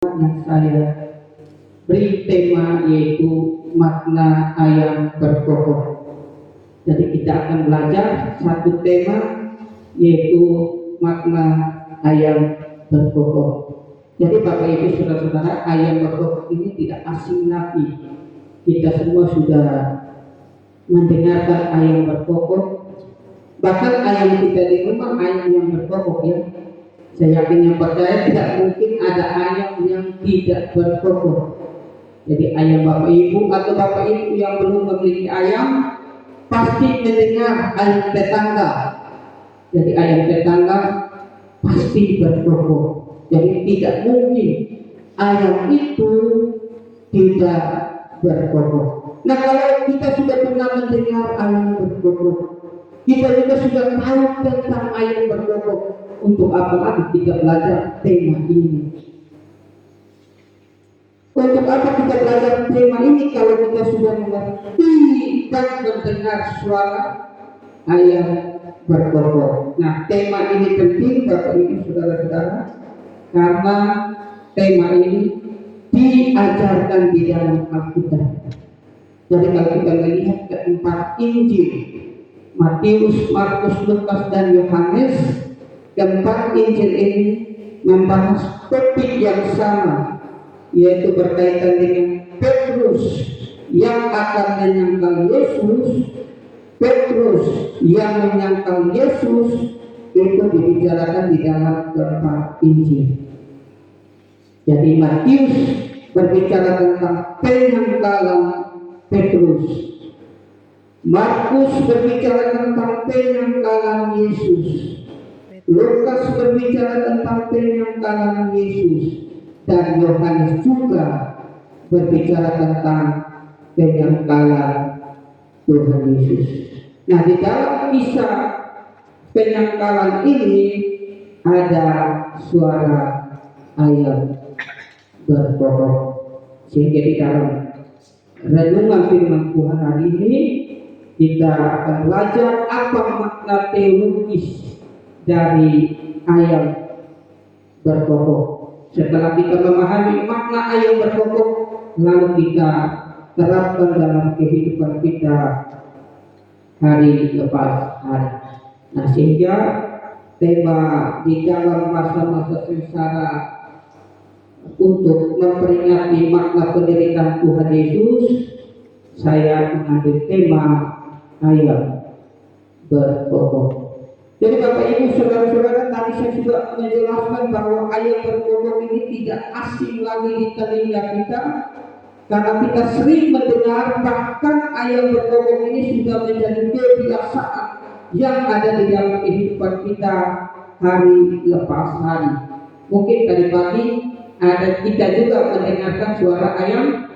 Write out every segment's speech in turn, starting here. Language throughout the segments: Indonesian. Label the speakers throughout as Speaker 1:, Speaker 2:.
Speaker 1: yang saya beri tema yaitu makna ayam berkokok. Jadi kita akan belajar satu tema yaitu makna ayam berkokok. Jadi Bapak Ibu Saudara-saudara, ayam berkokok ini tidak asing lagi. Kita semua sudah mendengarkan ayam berkokok. Bahkan ayam kita di rumah ayam yang berkokok ya. Saya yakin yang percaya tidak mungkin ada ayam yang tidak berkokok. Jadi ayam Bapak Ibu atau Bapak Ibu yang belum memiliki ayam pasti mendengar ayam tetangga. Jadi ayam tetangga pasti berkokok. Jadi tidak mungkin ayam itu tidak berkokok. Nah, kalau kita sudah pernah mendengar ayam berkokok, kita juga sudah tahu tentang ayam berkokok. Untuk apa lagi kita belajar tema ini? Untuk apa kita belajar tema ini kalau kita sudah mengerti dan mendengar suara ayam berkokok? Nah, tema ini penting Bapak Ibu Saudara-saudara, karena tema ini diajarkan di dalam Alkitab. Jadi kalau kita melihat keempat Injil, Matius, Markus, Lukas, dan Yohanes, keempat Injil ini membahas topik yang sama, yaitu berkaitan dengan Petrus yang akan menyangkal Yesus. Petrus yang menyangkal Yesus itu dibicarakan di dalam keempat Injil. Jadi Matius berbicara tentang penyangkalan Petrus, Markus berbicara tentang penyangkalan Yesus, Lukas berbicara tentang penyangkalan Yesus, dan Yohanes juga berbicara tentang penyangkalan Tuhan Yesus. Nah, di dalam kisah penyangkalan ini ada suara ayam berkokok. Sehingga di dalam renungan firman Tuhan hari ini kita akan belajar apa makna teologis dari ayam berkokok. Setelah kita memahami makna ayam berkokok, lalu kita terapkan dalam kehidupan kita hari lepas hari. Nah, sehingga tema di dalam masa-masa sengsara untuk memperingati makna penderitaan Tuhan Yesus, saya mengambil tema ayam berkokok. Jadi Bapak Ibu Saudara-saudara, tadi saya sudah menjelaskan bahwa ayam berkokok ini tidak asing lagi di telinga kita, karena kita sering mendengar, bahkan ayam berkokok ini sudah menjadi kebiasaan yang ada di dalam kehidupan kita hari lepas hari. Mungkin tadi pagi ada kita juga mendengarkan suara ayam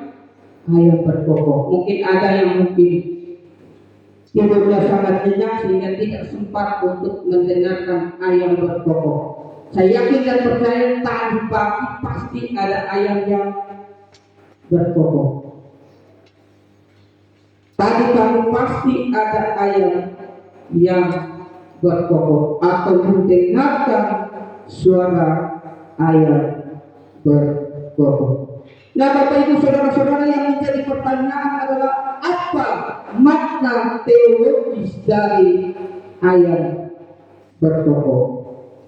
Speaker 1: berkokok. Mungkin ada yang tidurnya sangat nyenyak sehingga tidak sempat untuk mendengarkan ayam berkokok. Saya yakin dan percaya tadi pagi pasti ada ayam yang berkokok. Tadi pagi pasti ada ayam yang berkokok atau mendengarkan suara ayam berkokok. Nah, Bapak Ibu Saudara-saudara, yang menjadi pertanyaan adalah apa makna teologis dari ayam berkokok?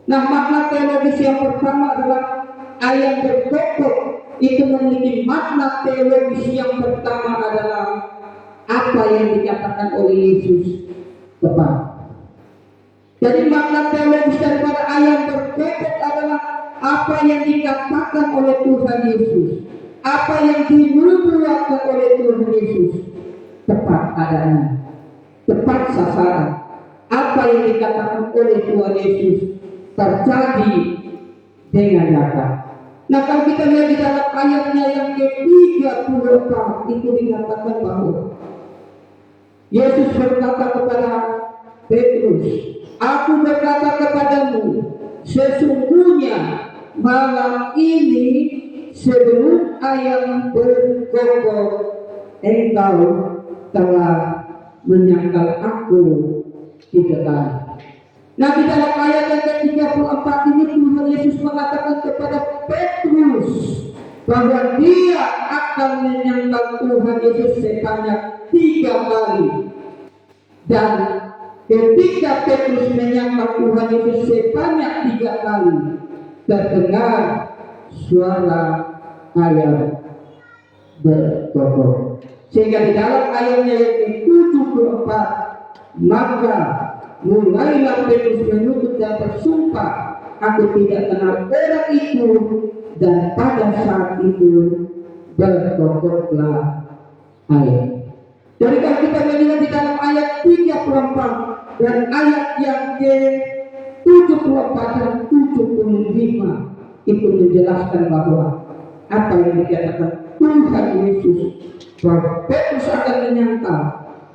Speaker 1: Nah, makna teologis yang pertama adalah ayam berkokok itu memiliki makna teologis yang pertama adalah apa yang dikatakan oleh Yesus tepat. Jadi makna teologis daripada ayam berkokok adalah apa yang dikatakan oleh Tuhan Yesus, apa yang dinubuatkan oleh Tuhan Yesus tepat adanya, tepat sasaran. Apa yang dikatakan oleh Tuhan Yesus terjadi dengan nyata. Nah, kalau kita lihat di dalam ayatnya yang ke-34 itu dikatakan bahwa Yesus berkata kepada Petrus, "Aku berkata kepadamu, sesungguhnya malam ini sebelum ayam berkokok, engkau telah menyangkal aku 3 kali." Nah, di dalam ayat yang ke-34 ini Tuhan Yesus mengatakan kepada Petrus, bahwa dia akan menyangkal Tuhan Yesus sebanyak 3 kali. Dan ketika Petrus menyangkal Tuhan Yesus sebanyak 3 kali, terdengar suara ayam berkokok. Sehingga di dalam ayatnya yang ke-74, maka mulailah Petrus menutup dan bersumpah, aku tidak kenal orang itu, dan pada saat itu berkokoklah ayam. Jadi kalau kita melihat di dalam ayat 34 dan ayat yang ke-74 dan 75 itu menjelaskan bahwa apa yang dikatakan Tuhan Yesus, bahwa Petrus akan menyangkal,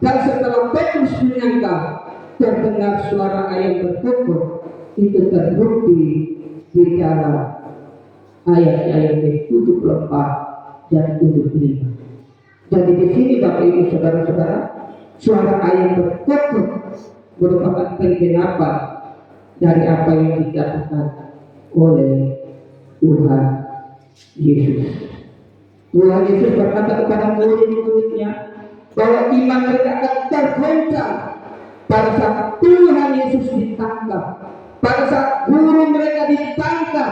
Speaker 1: dan setelah Petrus menyangkal terdengar suara ayam berkokok, itu terbukti di dalam ayat-ayat 74 dan 75. Jadi di sini Bapak Ibu Saudara-saudara, suara ayam berkokok merupakan penggenapan dari apa yang dikatakan oleh Tuhan Yesus. Tuhan Yesus berkata kepada murid-muridnya bahwa iman mereka akan tergoncang pada saat Tuhan Yesus ditangkap, pada saat guru mereka ditangkap,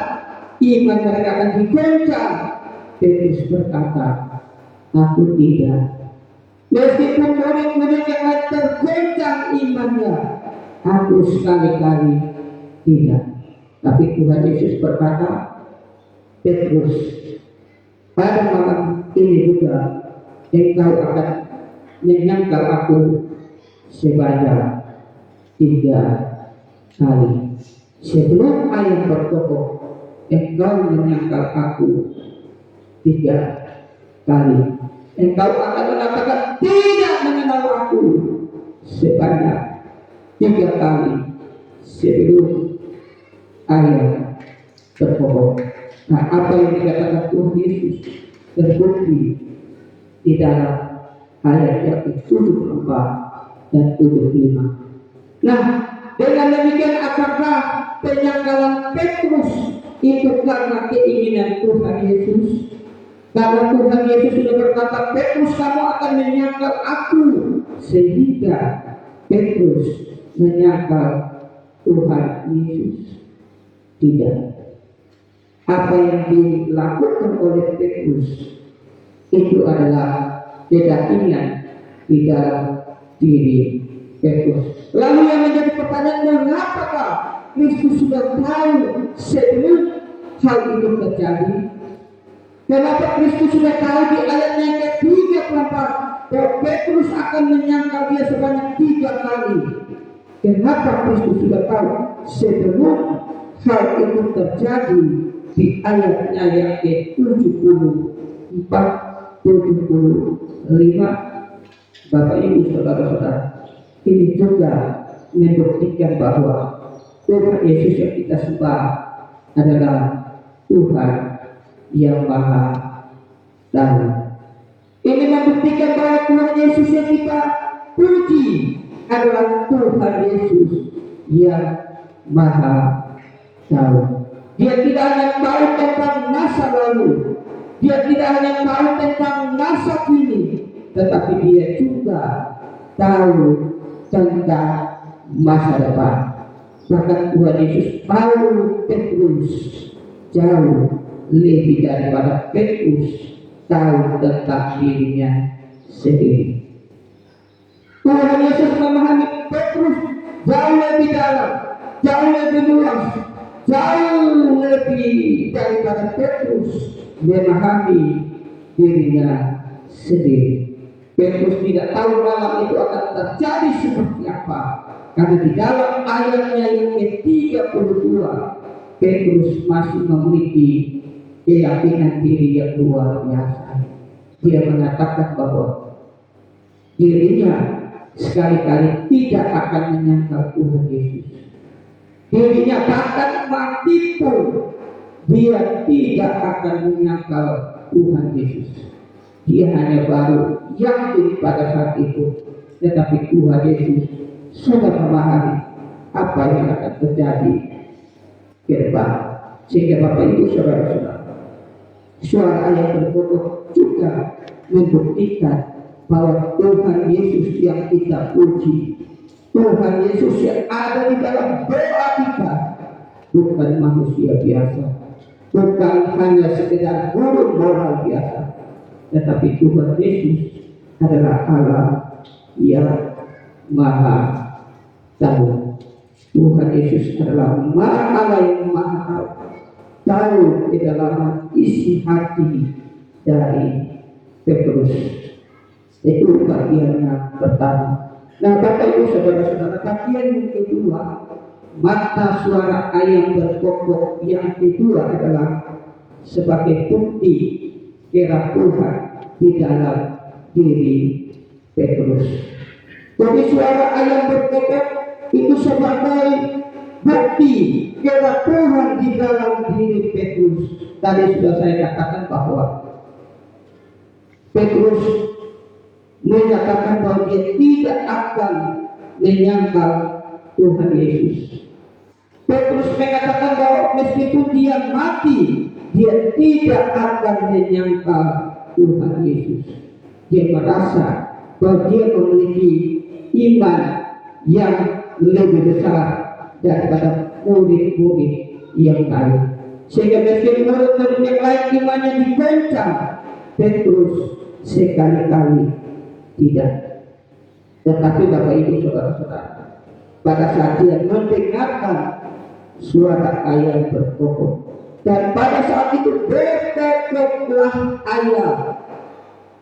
Speaker 1: iman mereka akan digoncang. Petrus berkata, aku tidak. Meskipun murid-murid yang lain tergoncang imannya, aku sekali-kali tidak. Tapi Tuhan Yesus berkata, Petrus, pada malam ini juga engkau akan menyangkal aku sebanyak 3 kali. Sebelum ayam berkokok, engkau menyangkal aku 3 kali. Engkau akan mengatakan tidak mengenal aku sebanyak 3 kali sebelum ayam berkokok. Nah, apa yang dikatakan Tuhan Yesus terbukti di dalam ayat yang ke-74 dan 75. Nah, dengan demikian apakah penyangkalan Petrus itu karena keinginan Tuhan Yesus? Karena Tuhan Yesus sudah berkata, Petrus, kamu akan menyangkal aku, sehingga Petrus menyangkal Tuhan Yesus? Tidak. Apa yang dilakukan oleh Petrus itu adalah keyakinan di dalam diri Petrus. Lalu yang menjadi pertanyaan, mengapakah Kristus sudah tahu sebelum hal itu terjadi? Kenapa Kristus sudah tahu di ayat yang ke-34 bahwa Petrus akan menyangkal dia sebanyak 3 kali? Kenapa Kristus sudah tahu sebelum hal itu terjadi? Di ayatnya yang ke-74, 75, Bapak Ibu Saudara-saudara, ini juga membuktikan bahwa Tuhan Yesus yang kita sembah adalah Tuhan yang Maha Tahu. Ini membuktikan bahwa Tuhan Yesus yang kita puji adalah Tuhan Yesus yang Maha Tahu. Dia tidak hanya tahu tentang masa lalu, dia tidak hanya tahu tentang masa kini, tetapi dia juga tahu tentang masa depan. Bahkan Tuhan Yesus tahu Petrus jauh lebih daripada Petrus tahu tentang dirinya sendiri. Tuhan Yesus memahami Petrus jauh lebih dalam, jauh lebih luas, jauh lebih daripada Petrus memahami dirinya sendiri. Petrus tidak tahu malam itu akan terjadi seperti apa, karena di dalam ayatnya yang ke-32 Petrus masih memiliki keyakinan diri yang luar biasa. Dia mengatakan bahwa dirinya sekali-kali tidak akan menyangkal Tuhan Yesus. Dirinya bahkan mati pun dia tidak akan menyangkal Tuhan Yesus. Dia hanya baru yakin pada saat itu, tetapi Tuhan Yesus sudah memahami apa yang akan terjadi ke depan. Sehingga Bapak Ibu Saudara-saudara, Suara ayat berpokok juga membuktikan bahwa Tuhan Yesus yang kita puji, Tuhan Yesus yang ada di dalam doa kita, bukan manusia biasa, bukan hanya sekedar guru moral biasa, tetapi Tuhan Yesus adalah Allah yang Maha Tahu. Tuhan Yesus adalah Allah yang Maha tahu kedalaman isi hati dari Petrus. Itu bagian yang pertama. Nah, Bapak Ibu Saudara-saudara, bagian yang kedua, mata suara ayam berkokok yang kedua adalah sebagai bukti kira Tuhan di dalam diri Petrus. Jadi suara ayam berkokok itu sebagai bukti kira Tuhan di dalam diri Petrus. Tadi sudah saya katakan bahwa Petrus menyatakan bahwa dia tidak akan menyangkal Tuhan Yesus. Petrus mengatakan bahwa meskipun dia mati, dia tidak akan menyangkal Tuhan Yesus. Dia merasa bahwa dia memiliki iman yang lebih besar daripada murid-murid yang lain. Sehingga meskipun murid-murid yang lain imannya digoncang, Petrus sekali-kali tidak. Tetapi Bapak Ibu Saudara-saudara, pada saat dia mendengarkan suara ayam berkokok, dan pada saat itu berkokoklah ayam,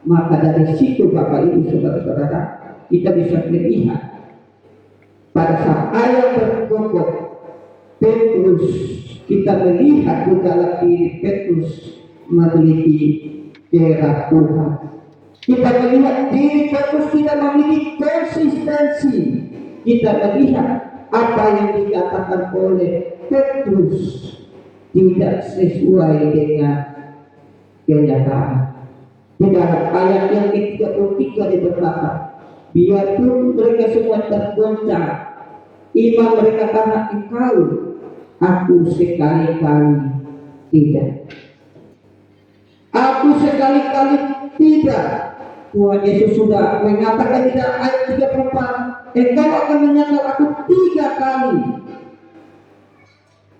Speaker 1: maka dari situ Bapak Ibu Saudara-saudara, kita bisa melihat pada saat ayam berkokok Petrus, kita melihat di dalam diri Petrus memiliki kira Tuhan. Kita melihat diri Petrus tidak memiliki konsistensi. Kita melihat apa yang dikatakan oleh Petrus tidak sesuai dengan kenyataan. Di dalam ayat yang ke-33 berkata, biarpun mereka semua tergoncang iman mereka karena Engkau, aku sekali-kali tidak. Aku sekali-kali tidak. Tuhan Yesus sudah mengatakan di dalam ayat 34, Engkau akan menyangkal aku 3 kali.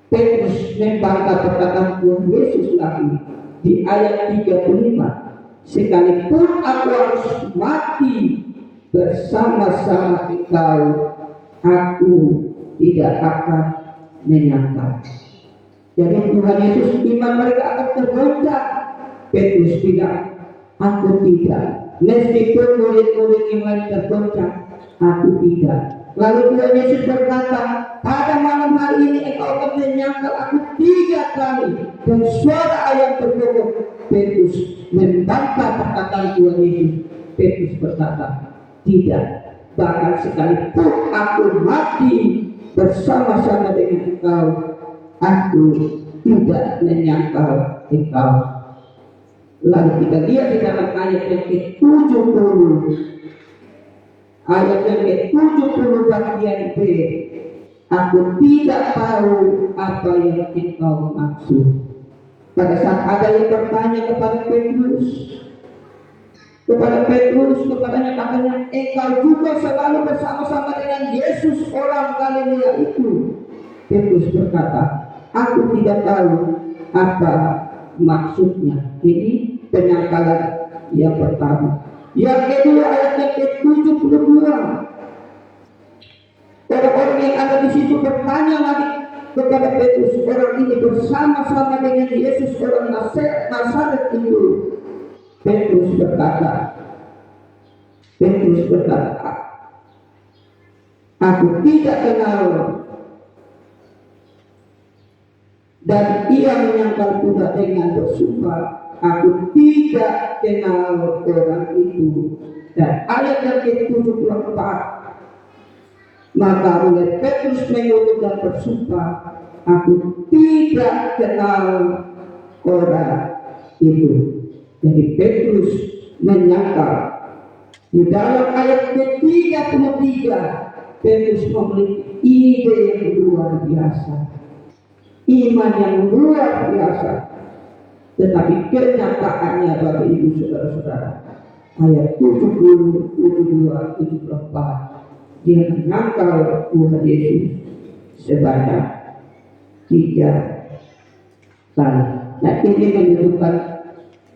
Speaker 1: Petrus membantah perkataan Tuhan Yesus lagi di ayat 35, sekalipun aku harus mati bersama-sama Engkau, aku tidak akan menyangkal. Jadi Tuhan Yesus iman mereka akan tergoncang. Petrus bilang, aku tidak. Meskipun murid-murid yang lain tergoncang, aku tidak. Lalu Tuhan Yesus berkata, pada malam hari ini engkau akan menyangkal aku 3 kali. Dan suara ayam berkokok. Petrus membantah perkataan Tuhan Yesus. Petrus berkata, tidak. Bahkan sekalipun aku mati bersama-sama dengan engkau, aku tidak menyangkal engkau. Lalu kita lihat di dalam ayat yang ke-70, ayat yang ke-70 bagian B, aku tidak tahu apa yang engkau maksud. Pada saat ada yang bertanya kepada Petrus, kepadanya katanya, engkau juga selalu bersama-sama dengan Yesus orang Galilea itu. Petrus berkata, aku tidak tahu apa maksudnya. Ini penyangkalan yang pertama. Yang kedua, ayat yang ke-72, orang-orang yang ada di situ bertanya lagi kepada Petrus, orang ini bersama-sama dengan Yesus orang Nazaret itu. Petrus berkata, aku tidak kenal. Dan ia menyangkal pula dengan bersumpah, aku tidak kenal orang itu. Dan ayat yang ke-74, maka oleh Petrus mengutuk dan bersumpah, aku tidak kenal orang itu. Jadi Petrus menyangkal. Di dalam ayat ke-33, Petrus memiliki ide yang luar biasa, iman yang luar biasa. Tetapi kenyataannya Bapak Ibu Saudara-saudara, ayat 70, 72, 74, dia menangkal Tuhan Yesus sebanyak 3 kali. Nah, ini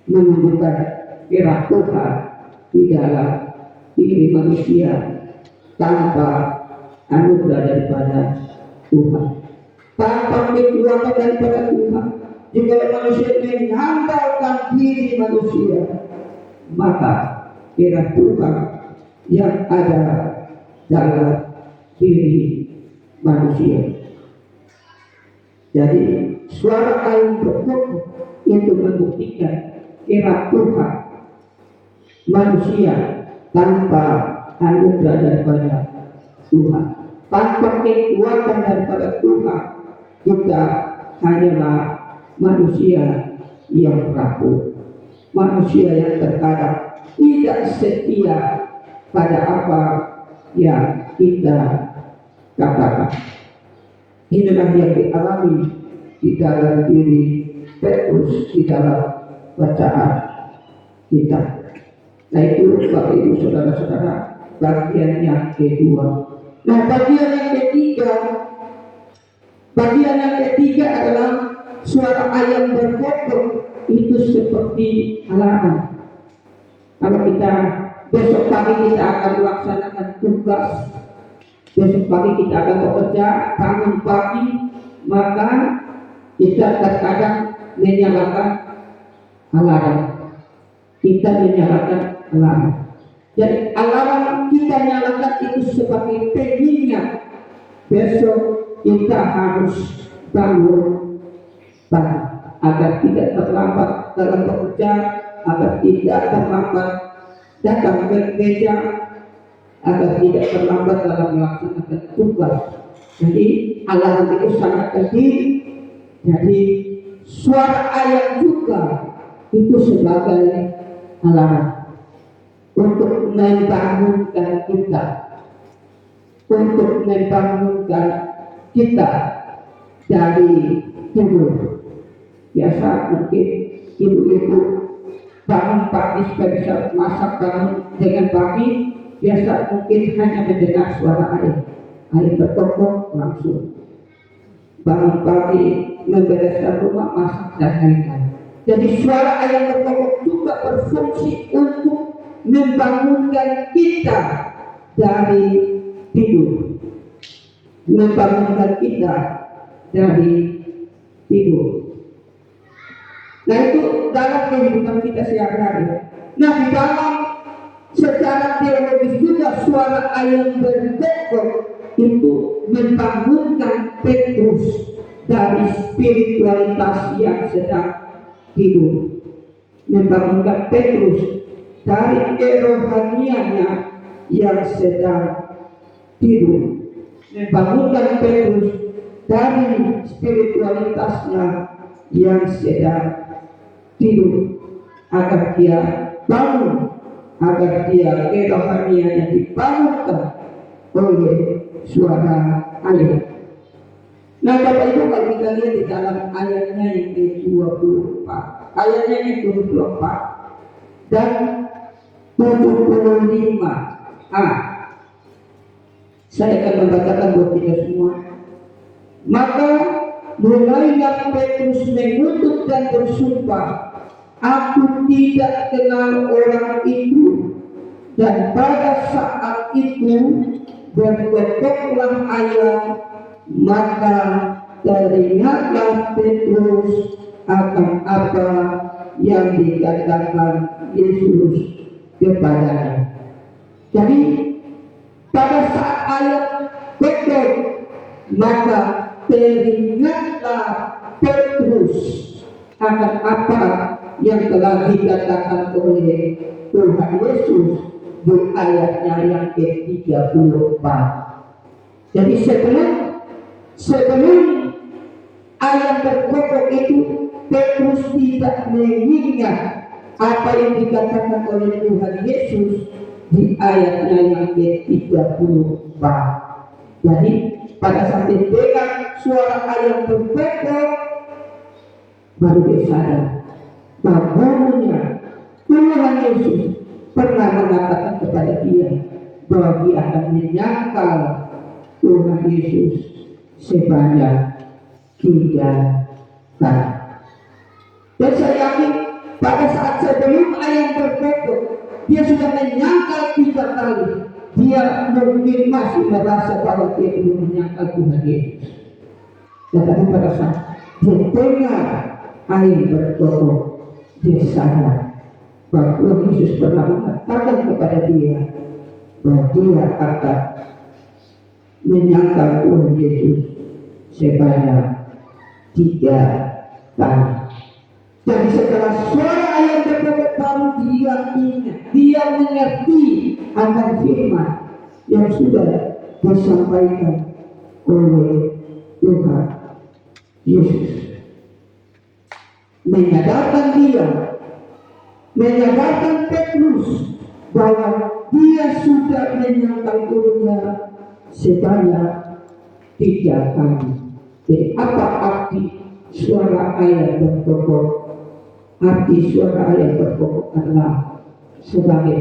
Speaker 1: menunjukkan kira Tuhan di dalam diri manusia tanpa anugerah daripada Tuhan, tanpa kekuatan daripada Tuhan. Jika manusia mengandalkan diri manusia, maka kira Tuhan yang ada dalam diri manusia. Jadi suara ayat berkokok itu membuktikan kira Tuhan manusia tanpa anugerah daripada Tuhan, tanpa kekuatan daripada Tuhan, kita hanyalah manusia yang rapuh, manusia yang terkadang tidak setia pada apa yang kita katakan. Inilah yang dialami di dalam diri Petrus di dalam bacaan kita. Nah, itu Bapak Ibu Saudara-saudara, bagian yang kedua. Nah, bagian yang ketiga adalah suara ayam berkokok itu seperti alarm. Kalau kita besok pagi kita akan melaksanakan tugas, besok pagi kita akan bekerja, bangun pagi, maka kita terkadang menyalakan alarm. Kita menyalakan alarm. Jadi alarm kita nyalakan itu sebagai pengingat besok kita harus bangun pagi agar tidak terlambat dalam bekerja, agar tidak terlambat datang ke gereja, agar tidak terlambat dalam melaksanakan tugas. Jadi alarm itu sangat penting. Jadi suara ayat juga itu sebagai alarm untuk membangunkan kita, dari tidur. Biasa mungkin ibu-ibu bangun pagi supaya bisa masak bangun dengan pagi, biasa mungkin hanya mendengar suara ayat berkokok langsung bangun pagi, membereskan rumah, masak dan lain-lain. Jadi suara ayat berkokok juga berfungsi untuk membangunkan kita dari tidur, Nah, itu dalam kehidupan kita sehari-hari. Nah, di dalam secara teologis juga suara ayat berkokok itu membangunkan Petrus dari spiritualitas yang sedang tidur, membangunkan Petrus dari kerohaniannya yang sedang tidur, membangunkan Petrus dari spiritualitasnya yang sedang tidur, agar dia bangun, agar dia kerohaniannya dibangunkan oleh suara ayat. Nah, Bapak Ibu, kalau kita lihat di dalam ayatnya yang ke-24, ayatnya yang ke-24 dan 75a, saya akan membacakan buat kita semua. Maka mulailah Petrus mengutuk dan bersumpah, "Aku tidak kenal orang itu." Dan pada saat itu berkokoklah ayam, maka teringatlah Petrus akan apa yang dikatakan Yesus kepadanya. Jadi pada saat ayat kokok, maka teringatlah Petrus akan apa yang telah dikatakan oleh Tuhan Yesus di ayatnya yang ke-34. Jadi sebelum ayat berkokok itu, Petrus tidak mengingat apa yang dikatakan oleh Tuhan Yesus di ayatnya yang ke-34. Jadi pada saat dengar suara ayat berkokok, baru dia sadar, Bahwa Tuhan Yesus pernah mengatakan kepada dia bahwa dia akan menyangkal Tuhan Yesus sebanyak 3 kali. Dan saya yakin pada saat sebelum ayam terpotong, dia sudah menyangkal 3 kali. Dia mungkin masih merasa bahwa dia belum menyangkal Tuhan Yesus. Tetapi pada saat dia dengar ayam berkokok, dia sadar bahwa Tuhan Yesus pernah mengatakan kepada dia bahwa dia akan menyangkal Tuhan Yesus sebanyak 3 kali. Jadi setelah suara ayam berkokok baru dia ingat, dia mengerti akan firman yang sudah disampaikan oleh Tuhan Yesus. Menyadarkan Petrus bahwa dia sudah menyangkal gurunya sebanyak 3 kali. Jadi apa arti suara ayam berkokok? Arti suara ayam berkokok adalah sebagai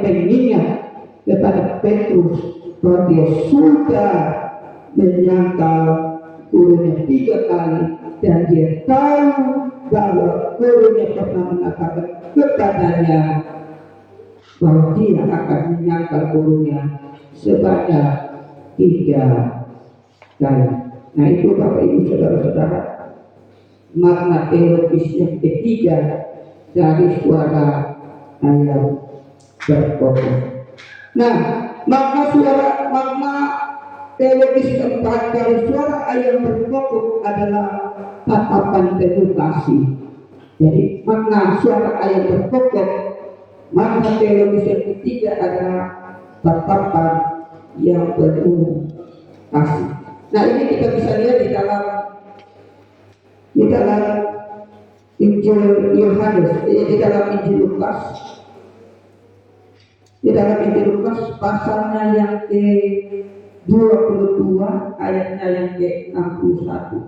Speaker 1: pengingat kepada Petrus bahwa dia sudah menyangkal gurunya 3 kali, dan dia tahu bahwa gurunya pernah mengatakan kepadanya bahwa dia akan menyangkal gurunya sebanyak 3 kali. Nah, itu Bapak Ibu Saudara-saudara, makna teologis yang ketiga dari suara ayam berkokok. Nah, makna teologis keempat dari suara ayam berkokok adalah tatapan penuh kasih. Jadi makna suara ayam berkokok, makna teologis yang ketiga adalah tatapan yang penuh kasih. Nah, ini kita bisa lihat di dalam Injil Yohanes, di dalam Injil Lukas. Di dalam Injil Lukas pasalnya yang ke-22 ayatnya yang ke-61.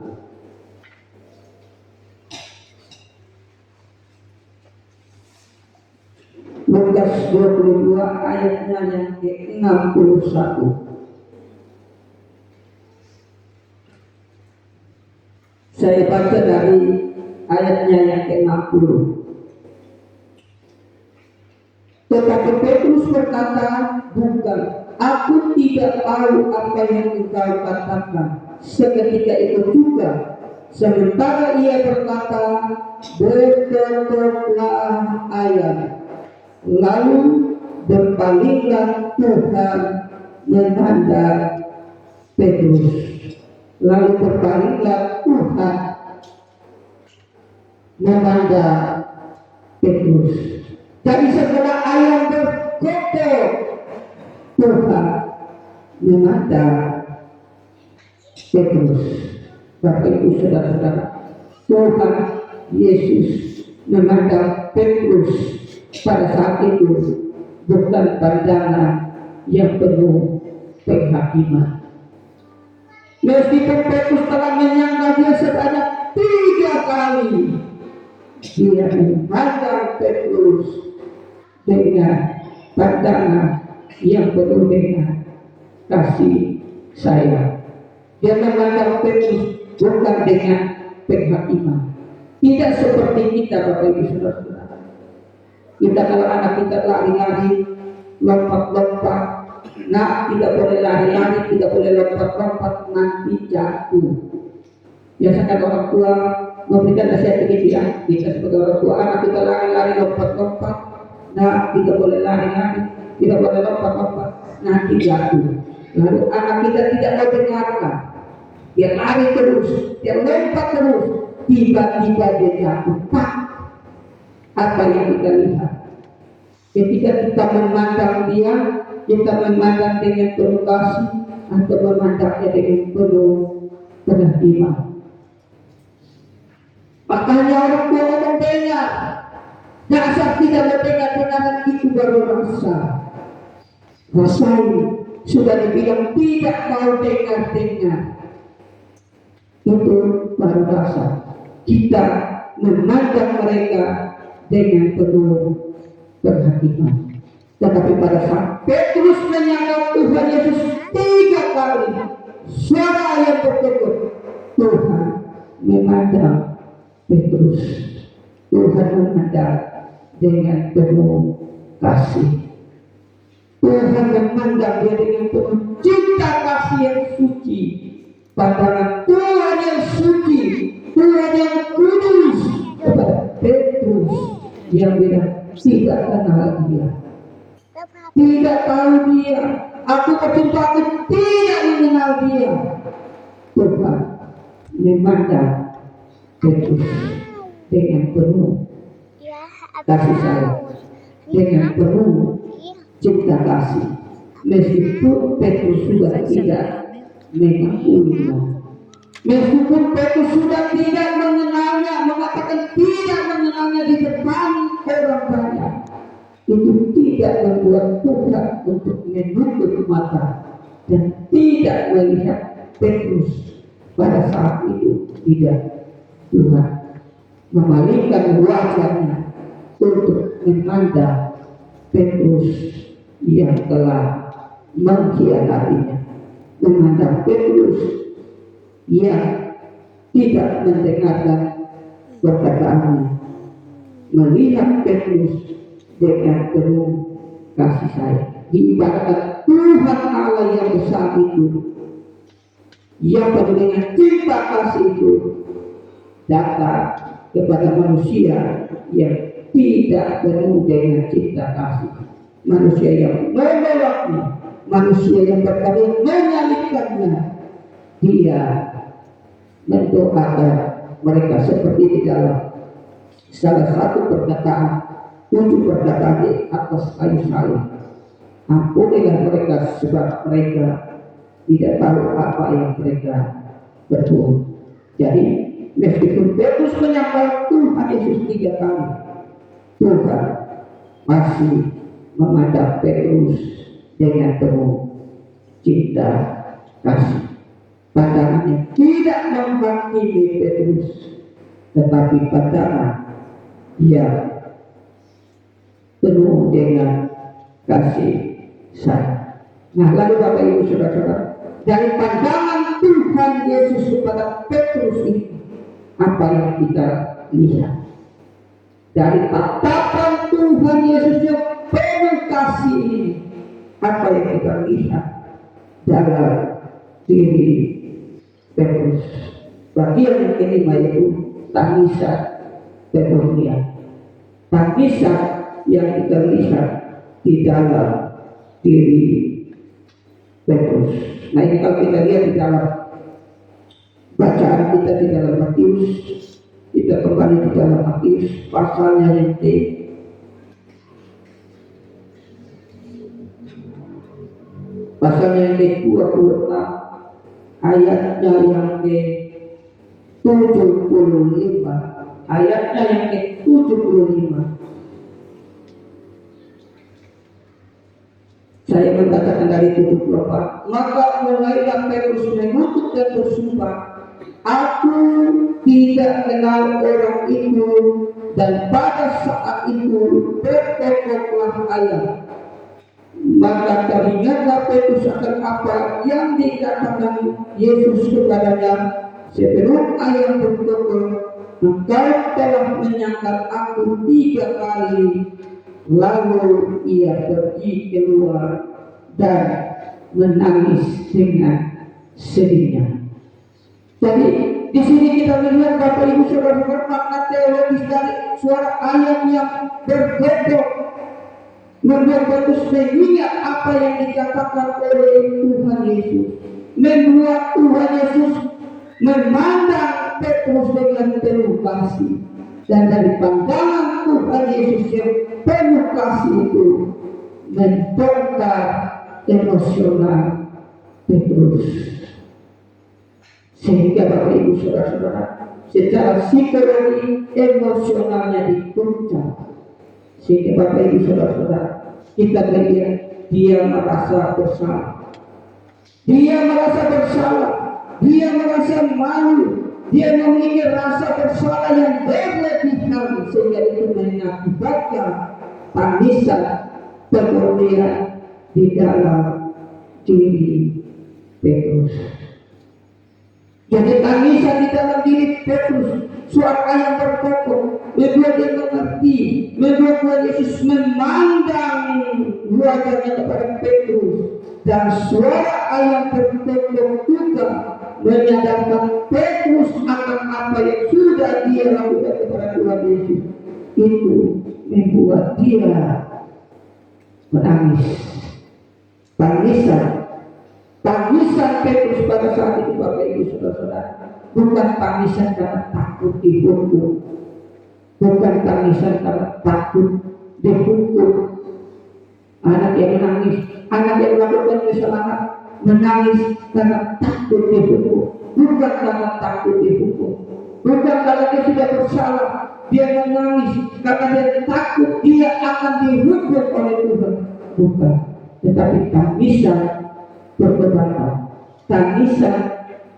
Speaker 1: Lukas 22 ayatnya yang ke-61. Saya baca dari ayatnya yang ke-60. Tetapi Petrus berkata, bukan, aku tidak tahu apa yang engkau katakan. Seketika itu juga, sementara ia berkata, berkokoklah ayam. Lalu berpalinglah Tuhan menghadap Petrus. Lalu berpalinglah Tuhan menghadap Petrus. Jadi setelah ayam berkokok, Tuhan menghadap Petrus. Bapak Ibu Saudara-saudara, Tuhan Yesus menghadap Petrus pada saat itu bukan pandangan yang penuh penghakiman. Meskipun Petrus telah menyangkal dia sebanyak 3 kali, dia memandang Petrus dengan pandangan yang penuh dengan kasih sayang. Dia memandang Petrus bukan dengan penghakiman. Tidak seperti kita, Bapak Ibu Saudara-saudara. Kita kalau anak kita lari-lari, lompat-lompat, nah tidak boleh lari-lari, tidak boleh lompat-lompat, nanti jatuh. Biasakan orang tua memberikan nasihat begitu ya. Kita sebagai orang tua, anak kita lari-lari, lompat-lompat, nah tidak boleh lari-lari, tidak boleh lompat-lompat, nanti jatuh. Lalu anak kita tidak mau dengarkan, dia lari terus, dia lompat terus, tiba-tiba dia jatuh. Pak, apa yang kita lihat? Ketika kita memandang dia, kita memandang dengan penuh kasih atau memandangnya dengan penuh penghakiman. Makanya orang tua ngomong dengar, dasar tidak mendengar dengaran itu baru rasa. Rasain, sudah dibilang tidak mau dengar. Itu baru rasa. Kita memandang mereka dengan penuh perhatian. Tetapi pada saat Petrus menyangka Tuhan Yesus 3 kali, suara yang bertekuk, Tuhan memandang Petrus. Tuhan memandang dengan penuh kasih. Tuhan memandang dia dengan penuh cinta kasih yang suci. Pandangan Tuhan yang suci, Tuhan yang kudus kepada Petrus yang bilang tidak kenal dia, tidak tahu dia, aku berjumpa aku tidak mengenal dia. Tuhan memandang Petrus dengan penuh kasih sayang, dengan penuh cinta kasih, meskipun Petrus sudah tidak mengakuinya, meskipun Petrus sudah tidak mengenalnya, mengatakan tidak mengenalnya di depan orang banyak, itu tidak membuat Tuhan untuk menutup mata dan tidak melihat Petrus pada saat itu. Tidak, Tuhan memalingkan wajahnya untuk memandang Petrus yang telah mengkhianatinya, memandang Petrus yang tidak mendengarkan perkataannya, melihat Petrus dengan penuh kasih sayang. Diibaratkan Tuhan Allah yang besar itu, yang penuh dengan cinta kasih itu, datang kepada manusia yang tidak penuh dengan cinta kasih, manusia yang menolaknya, manusia yang berkali menyalibkannya. Dia mendoakan mereka seperti di dalam salah satu perkataan, 7 perkataan di atas kayu salib. Ampunilah mereka sebab mereka tidak tahu apa yang mereka berbuat. Jadi meskipun Petrus menyampaikan Tuhan Yesus 3 kali, Tuhan masih memandang Petrus dengan penuh cinta kasih. Pandangannya tidak menghakimi Petrus, tetapi pandangan yang penuh dengan kasih sayang. Nah, lalu Bapak Ibu Saudara-saudara, dari pandangan Tuhan Yesus kepada Petrus ini, apa yang kita lihat? Dari tatapan Tuhan Yesus yang penuh kasih ini, apa yang kita lihat dalam diri Petrus? Bagian yang kelima yaitu tangisan kemuliaan. Tangisan yang kita lihat di dalam diri Petrus. Nah, ini kalau kita lihat di dalam bacaan kita di dalam Matius, kita kembali di dalam Matius pasalnya yang ke-26, ayatnya yang ke-75, ayatnya yang ke-75. Saya mengatakan dari 74, maka mulailah Petrus mengutuk dan bersumpah, aku tidak kenal orang itu, dan pada saat itu berkokoklah ayam. Maka teringatlah Petrus akan apa yang dikatakan Yesus kepadanya, sebelum ayam berkokok, engkau telah menyangkal aku 3 kali. Lalu ia pergi keluar dan menangis dengan sedihnya. Jadi di sini kita melihat Bapak Ibu Saudara makna teologis dari suara ayam yang bergedok, membuat Petrus mengingat apa yang dikatakan oleh Tuhan Yesus, membuat Tuhan Yesus memandang Petrus dengan penuh kasih. Dan dari pandangan Tuhan Yesus yang penuh kasih itu membongkar emosional Petrus, sehingga Bapak Ibu Saudara-saudara secara psikologi emosionalnya diguncang, sehingga Bapak Ibu Saudara-saudara kita melihat dia merasa bersalah, dia merasa malu, dia memiliki rasa bersalah yang berlebihan sehingga itu mengakibatkan tangisan berlebihan di dalam diri Petrus. Jadi tangisan di dalam diri Petrus, suara yang berkokok, membuat dia mengerti, membuat Yesus memandang wajahnya kepada Petrus, dan suara ayam berkokok juga menyadarkan Petrus akan apa yang sudah dia lakukan kepada Tuhan Yesus. Itu membuat dia menangis. Tangisan Petrus pada saat itu, Bapak Ibu Saudara-saudara, bukan tangisan karena takut dihukum, bukan tangisan karena takut dihukum. Anak yang menangis, anak yang melakukan kesalahan menangis karena takut dihukum, bukan karena takut dihukum, bukan karena dia sudah bersalah. Dia menangis karena dia takut dia akan dihukum oleh Tuhan, bukan. Tetapi tangisan bertobat, tangisan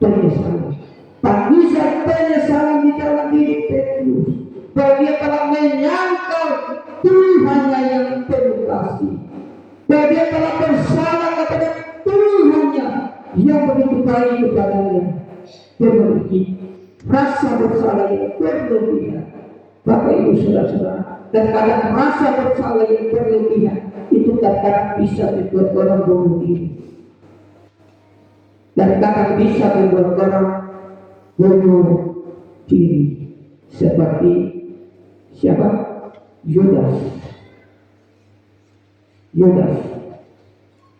Speaker 1: penyesalan, tangisan penyesalan di dalam diri Petrus, bahwa dia telah menyangkal Tuhannya yang penuh kasih, bahwa dia telah bersalah kepada Tuhannya yang begitu baik kepadanya. Dia memiliki rasa bersalah yang berlebihan. Bapak Ibu Saudara-saudara, terkadang rasa bersalah yang berlebihan itu terkadang bisa membuat orang bunuh diri, dan kadang bisa membuat orang bunuh diri, seperti siapa? Yudas.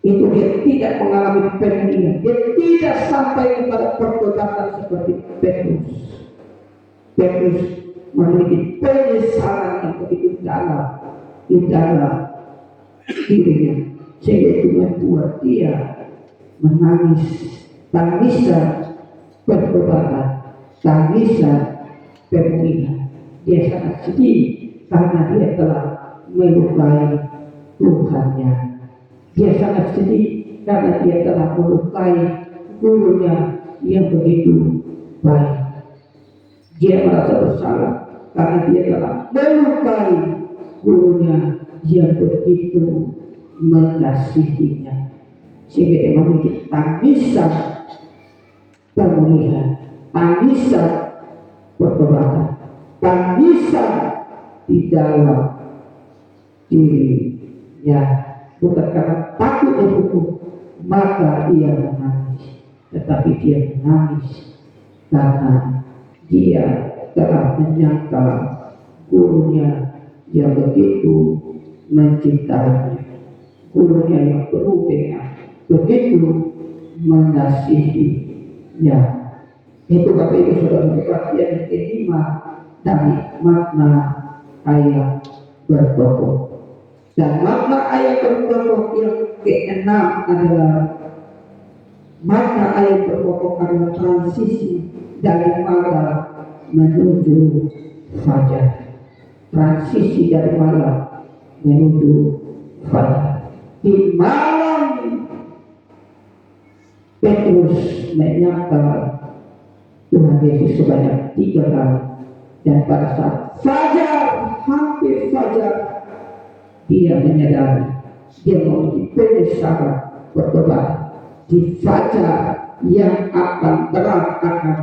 Speaker 1: Itu dia tidak mengalami pemulihan, dia tidak sampai kepada pertobatan seperti Petrus. Petrus memiliki penyesalan yang begitu dalam di dalam dirinya, sehingga itu membuat dia menangis, tangisan pertobatan, tangisan pemulihan. Dia sangat sedih karena dia telah melukai Tuhannya. Dia sangat sedih karena dia telah melukai gurunya yang begitu baik. Dia merasa bersalah karena dia telah melukai gurunya yang begitu mengasihinya, sehingga dia memiliki tangisan pemulihan, tangisan pertobatan, tangisan di dalam dirinya, bukan karena takut dihukum maka dia menangis, tetapi dia menangis karena dia telah menyangkal gurunya yang begitu mencintainya, gurunya yang penuh dengan begitu mengasihinya. Itu Bapak Ibu Saudara bagian yang kelima dari makna ayat bertokoh. Dan makna ayat bertokoh yang keenam adalah makna ayat bertokoh adalah transisi dari malam menuju fajar. Transisi dari malam menuju fajar. Di malam Petrus menyangkal Tuhan Yesus sebanyak 3 kali, dan pada saat fajar, hampir fajar, dia menyadari dia memiliki penyesalan bertobat. Di fajar yang akan terang akan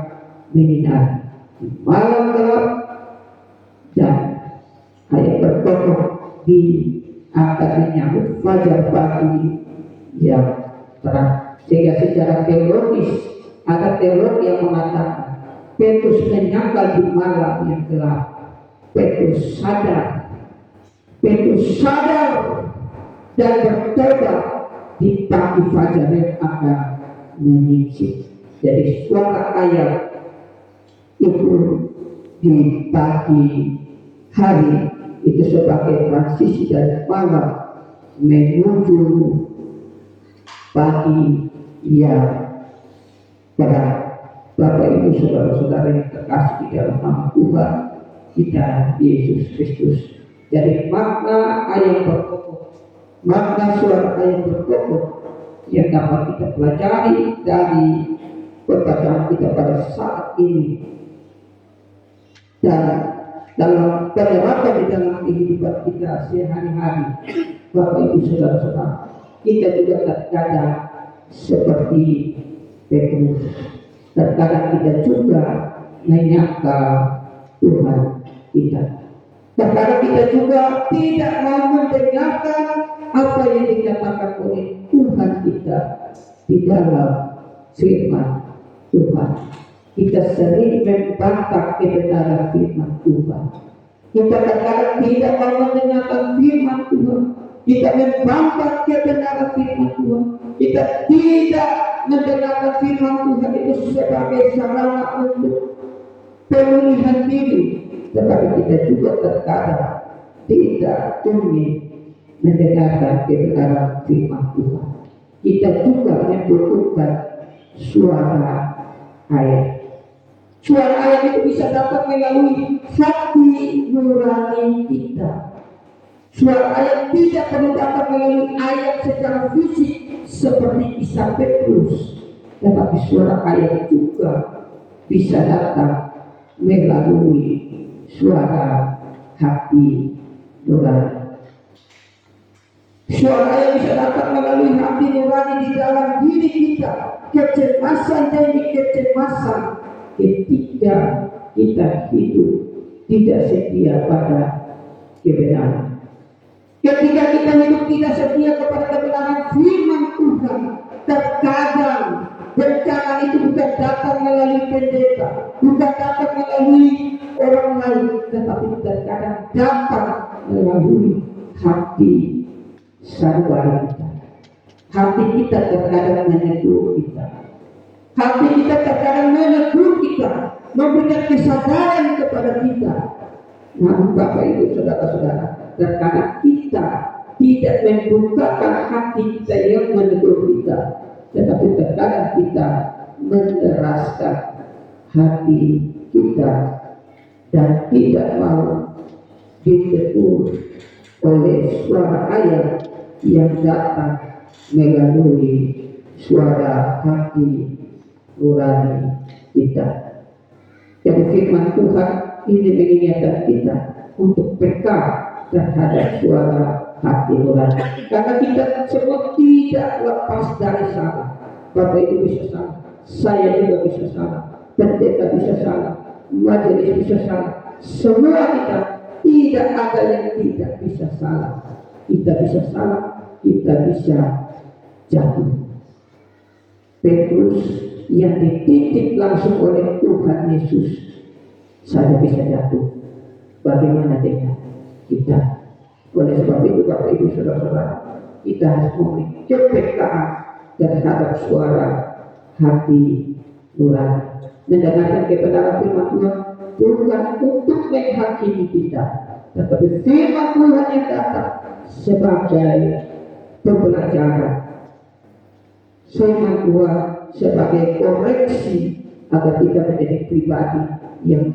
Speaker 1: menyinari, di malam gelap, dan ayat bertokoh di akan menyambut fajar pagi yang terang. Sehingga secara teologis ada teologi yang mengatakan Petrus menyangkal di malam yang gelap. Petrus sadar dan bertobat di pagi fajar yang akan menyingsing. Jadi suara ayat itu di pagi hari itu sebagai transisi dari malam menuju pagi yang terang. Bapak Ibu Saudara-saudara yang terkasih di dalam nama Tuhan kita Yesus Kristus. Jadi makna ayat bertokoh, makna suara ayat bertokoh yang dapat kita pelajari dari pembacaan kita pada saat ini dan dalam penerapan di dalam kehidupan kita sehari-hari. Bapak Ibu Saudara-saudara, kita juga terkadang seperti Petrus, terkadang kita juga menyangkal Tuhan kita. Terkadang kita juga tidak mau mendengarkan apa yang dikatakan oleh Tuhan kita di dalam firman Tuhan. Kita sering membantah kebenaran firman Tuhan. Kita terkadang tidak mau mendengarkan firman Tuhan. Kita membantah kebenaran firman Tuhan. Kita tidak mendengarkan firman Tuhan itu sebagai sarana untuk pemulihan diri. Tetapi kita juga terkadang tidak ingin mendengarkan kebenaran firman Tuhan. Kita juga membutuhkan suara ayat. Suara ayat itu bisa dapat melalui hati nurani kita. Suara ayat tidak perlu dapat melalui ayat secara fisik seperti kisah Petrus, tetapi suara ayat juga bisa datang melalui suara hati nurani. Suara ayat bisa datang melalui hati nurani di dalam diri kita. Kecemasan demi kecemasan ketika kita hidup tidak setia pada kebenaran. Ketika kita hidup tidak setia kepada kebenaran firman Tuhan, terkadang bencana itu bukan datang melalui pendeta, bukan datang melalui orang lain, tetapi terkadang datang melalui hati saudara kita. Hati kita terkadang menegur kita. Hati kita terkadang menegur kita, memberikan kesadaran kepada kita. Namun Bapak Ibu Saudara-saudara, terkadang kita tidak membukakan hati kita yang menegur kita, tetapi terkadang kita menderaskan hati kita dan tidak mau ditegur oleh suara ayat yang datang melalui suara hati nurani kita. Jadi firman Tuhan ini mengingatkan kita untuk peka terhadap suara hati nurani. Karena kita semua tidak lepas dari salah. Bapak Ibu bisa salah, saya juga bisa salah, pendeta bisa salah, majelis bisa salah. Semua kita, tidak ada yang tidak bisa salah. Kita bisa salah, kita bisa jatuh. Petrus yang dititik langsung oleh Tuhan Yesus saja bisa jatuh. Bagaimana dengan kita? Oleh sebab itu Bapak Ibu Saudara-saudara, kita harus memiliki kepekaan terhadap suara hati nurani. Mendengarkan kebenaran firman Tuhan bukan untuk menghakimi kita, tetapi firman Tuhan yang datang sebagai pembelajaran, firman Tuhan sebagai koreksi agar kita menjadi pribadi yang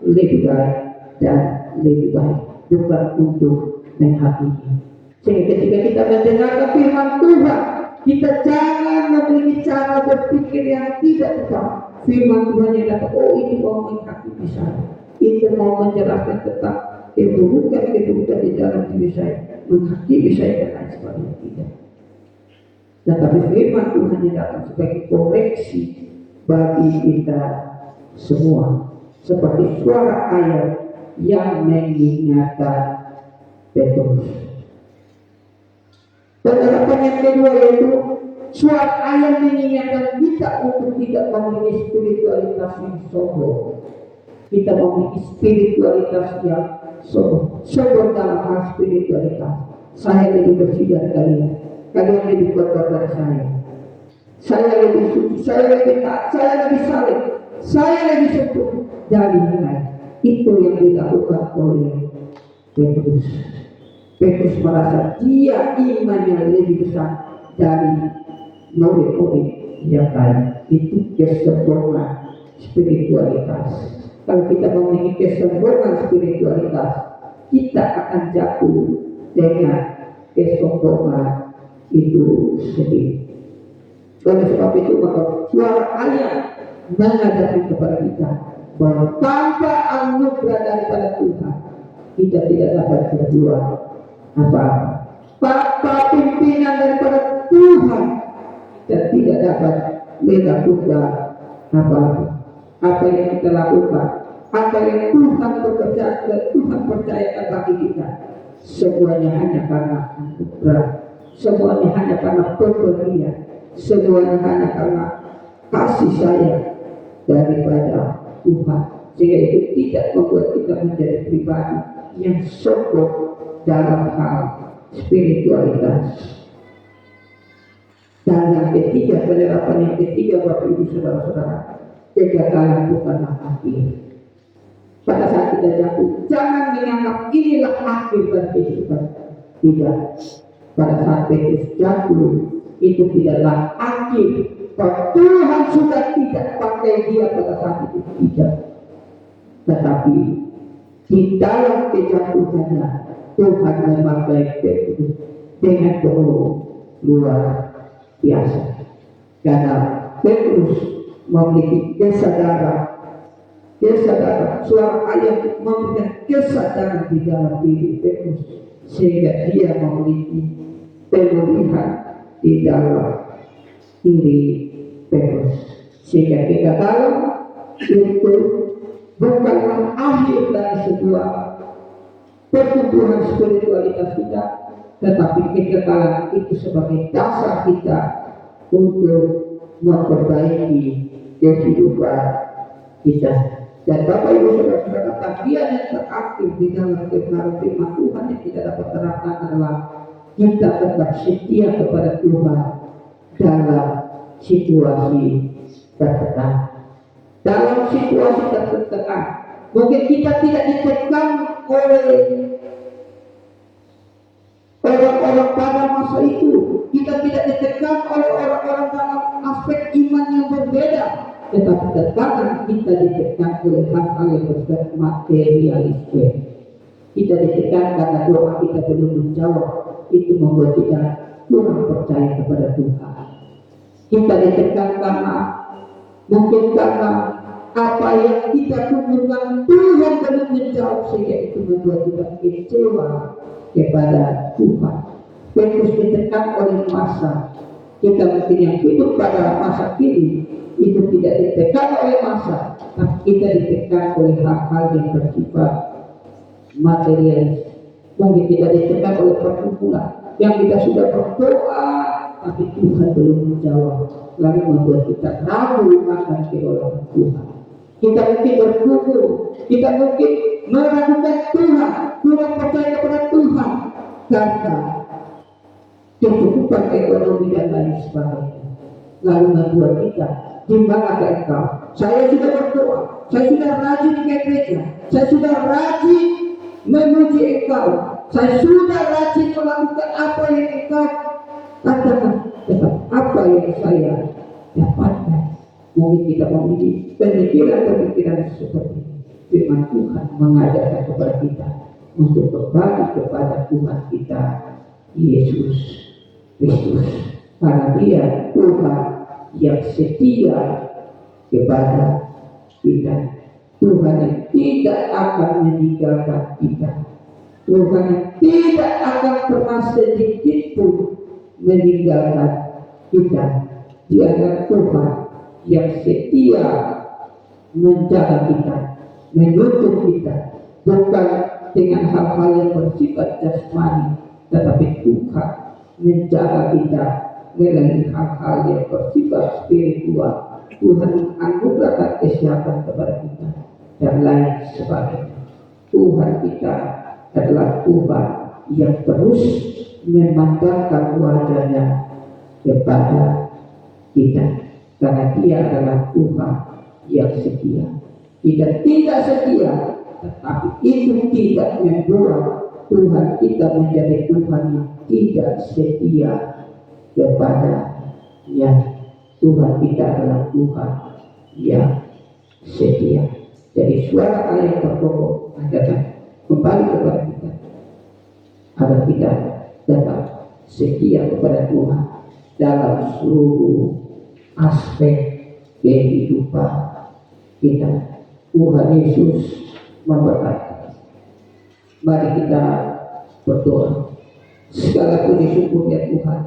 Speaker 1: lebih baik dan lebih baik, bukan untuk menghakimi. Sehingga ketika kita mendengarkan firman Tuhan, kita jangan memiliki cara berpikir yang tidak tepat. Firman Tuhan yang datang, oh ini mau menghakimi saya, itu mau menjelaskan tentang keburukan di dalam diri saya, menghakimi saya dan lain sebagainya. Tidak. Tetapi firman Tuhan yang datang sebagai koreksi bagi kita semua, seperti suara ayat yang mengingatkan Petrus. Penerapan yang kedua yaitu suara ayat mengingatkan kita untuk tidak memiliki spiritualitas yang sombong. Kita memiliki spiritualitas yang sombong dalam hal spiritualitas. Saya lebih bersih dari kalian. Kalian lebih kuat dari saya. Saya lebih suci, saya lebih taat, saya lebih saleh, saya lebih sempurna dari yang lain. Itu yang dilakukan oleh Petrus. Petrus merasa dia imannya lebih besar dari murid-murid yang lain. Itu kesombongan spiritualitas. Kalau kita memiliki kesombongan spiritualitas, kita akan jatuh dengan kesombongan itu sendiri. Oleh sebab itu maka suara ayat mengajarkan kepada kita bahwa tanpa anugerah daripada Tuhan kita tidak dapat berbuat apa-apa. Tanpa pimpinan daripada Tuhan kita tidak dapat melakukan apa-apa. Apa yang kita lakukan, apa yang Tuhan bekerja, Tuhan percayakan bagi kita, semuanya hanya karena anugerah, semuanya hanya karena pemberian, semuanya hanya karena kasih sayang daripada Tuhan, sehingga itu tidak membuat kita menjadi pribadi yang sombong dalam hal spiritualitas. Dan yang ketiga, penerapan yang ketiga, Bapak Ibu Saudara-saudara, kegagalan bukanlah akhir. Pada saat kita jatuh, jangan menganggap inilah akhir dari kehidupan. Tidak. Pada saat Petrus jatuh, itu tidaklah akhir. Bahwa Tuhan sudah tidak pakai dia pada saat itu, tidak. Tetapi di dalam kejatuhannya, Tuhan memakai Petrus dengan penuh luar biasa. Karena Petrus memiliki kesadaran, suara ayat memberikan kesadaran di dalam diri Petrus, sehingga dia memiliki pemulihan di dalam diri Petrus, sehingga kegagalan itu bukanlah akhir dari sebuah pertumbuhan spiritualitas kita, tetapi kegagalan itu sebagai dasar kita untuk memperbaiki kehidupan kita. Dan Bapak Ibu Saudara-saudara, bagian yang terakhir di dalam kebenaran firman Tuhan yang kita dapat terapkan adalah kita tetap setia kepada Tuhan dalam situasi tertekan. Dalam situasi tertekan, mungkin kita tidak ditekan oleh orang-orang pada masa itu, kita tidak ditekan oleh orang-orang dalam aspek iman yang berbeda, tetapi terkadang kita ditekan oleh hal-hal yang bersifat materialistik. Kita ditekan karena doa kita belum menjawab, itu membuat kita kurang percaya kepada Tuhan. Kita ditekan karena apa yang kita tunjukkan Tuhan belum menjawab, sehingga itu membuat kita kecewa kepada Tuhan. Petrus ditekan oleh masa. Kita mungkin yang hidup pada masa kini itu tidak ditekan oleh masa, tapi kita ditekan oleh hal-hal yang bersifat materialis. Mungkin kita ditekan oleh perkumpulan yang kita sudah berdoa, tapi Tuhan belum menjawab, lalu membuat kita ragu akan kedaulatan Tuhan. Kita mungkin berkumpul, kita mungkin meragukan Tuhan, kurang percaya kepada Tuhan karena kecukupan ekonomi dan lain sebagainya. Lalu membuat kita, di mana engkau? Saya sudah berdoa, saya sudah rajin ke gereja, saya sudah rajin memuji engkau, saya sudah rajin melakukan apa yang engkau katakan, tetapi apa yang saya dapatkan? Mungkin kita memiliki pemikiran seperti ini. Firman Tuhan mengajarkan kepada kita untuk kembali kepada Tuhan kita Yesus Kristus, karena Dia Tuhan yang setia kepada kita, Tuhan yang tidak akan meninggalkan kita, Tuhan yang tidak akan pernah sedikit pun meninggalkan kita. Dia adalah Tuhan yang setia menjaga kita, menuntun kita, bukan dengan hal-hal yang bersifat jasmani, tetapi Tuhan menjaga kita melalui hal-hal yang bersifat spiritual. Tuhan menganugerahkan kesehatan kepada kita dan lain sebagainya. Tuhan kita adalah Tuhan yang terus memandangkan wajahnya kepada kita, karena Dia adalah Tuhan yang setia. Kita tidak setia, tetapi itu tidak membuat Tuhan kita menjadi Tuhan yang tidak setia kepada-Nya. Tuhan kita adalah Tuhan yang setia. Jadi suara ayat terpokok adalah kembali kepada kita, agar kita tetap setia kepada Tuhan dalam seluruh aspek kehidupan kita. Tuhan Yesus memberkati. Mari kita berdoa. Segala puji syukur ya Tuhan,